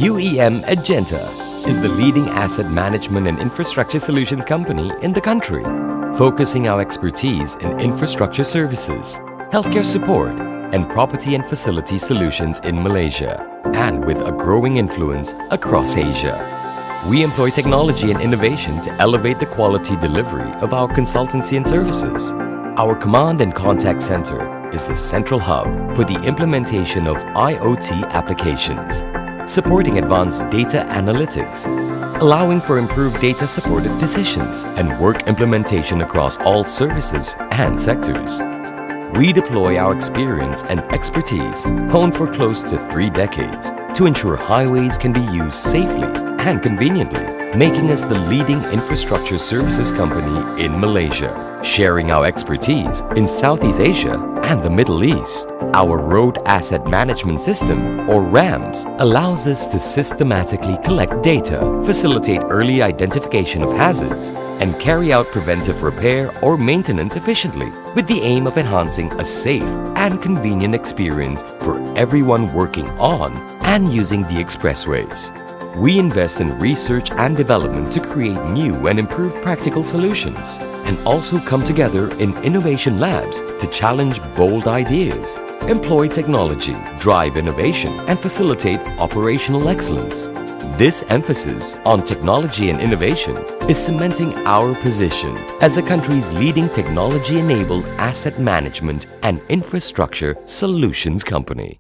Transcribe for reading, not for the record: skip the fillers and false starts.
UEM Edgenta is the leading asset management and infrastructure solutions company in the country, focusing our expertise in infrastructure services, healthcare support, and property and facility solutions in Malaysia, and with a growing influence across Asia. We employ technology and innovation to elevate the quality delivery of our consultancy and services. Our command and contact center is the central hub for the implementation of IoT applications, supporting advanced data analytics, allowing for improved data-supported decisions and work implementation across all services and sectors. We deploy our experience and expertise, honed for close to 3 decades, to ensure highways can be used safely and conveniently, making us the leading infrastructure services company in Malaysia, sharing our expertise in Southeast Asia and the Middle East. Our Road Asset Management System, or RAMS, allows us to systematically collect data, facilitate early identification of hazards, and carry out preventive repair or maintenance efficiently, with the aim of enhancing a safe and convenient experience for everyone working on and using the expressways. We invest in research and development to create new and improved practical solutions, and also come together in innovation labs to challenge bold ideas, employ technology, drive innovation, and facilitate operational excellence. This emphasis on technology and innovation is cementing our position as the country's leading technology-enabled asset management and infrastructure solutions company.